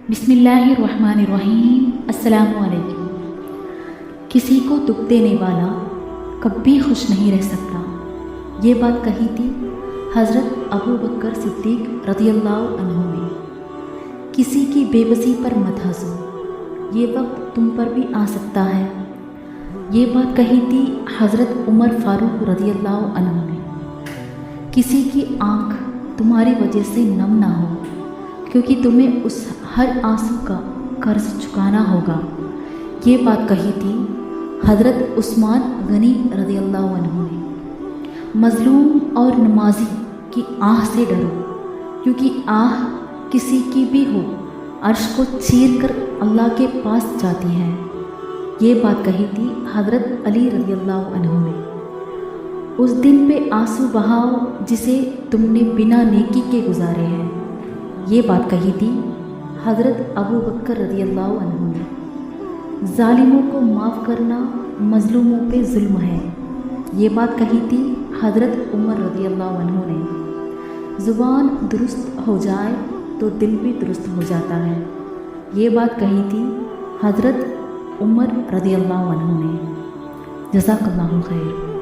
बिस्मिल्लाहिर्रहमानिर्रहीम। अस्सलाम वालेकुम। किसी को दुख देने वाला कभी खुश नहीं रह सकता। ये बात कही थी हज़रत अबू बकर सिद्दीक़ रज़ियल्लाहु अन्हु ने। किसी की बेबसी पर मत हंसो, ये वक्त तुम पर भी आ सकता है। ये बात कही थी हज़रत उमर फ़ारूक रज़ियल्लाहु अन्हु ने। किसी की आँख तुम्हारी वजह से नम ना हो, क्योंकि तुम्हें उस हर आंसू का कर्ज चुकाना होगा। ये बात कही थी हज़रत उस्मान गनी रज़ियल्लाहु अन्हु ने। मज़लूम और नमाजी की आह से डरो, क्योंकि आह किसी की भी हो अर्श को चीर कर अल्लाह के पास जाती है। ये बात कही थी हज़रत अली रज़ियल्लाहु अन्हु ने। उस दिन पे आंसू बहाओ जिसे तुमने बिना नेकी के गुजारे हैं। ये बात कही थी हज़रत अबू बकर रज़ियल्लाहु अन्हु ने। ज़ालिमों को माफ़ करना मज़लूमों पे जुल्म है। ये बात कही थी हज़रत उमर रज़ियल्लाहु अन्हु ने। ज़ुबान दुरुस्त हो जाए तो दिल भी दुरुस्त हो जाता है। ये बात कही थी हज़रत उमर रज़ियल्लाहु अन्हु ने। जज़ाकल्लाहु खैर।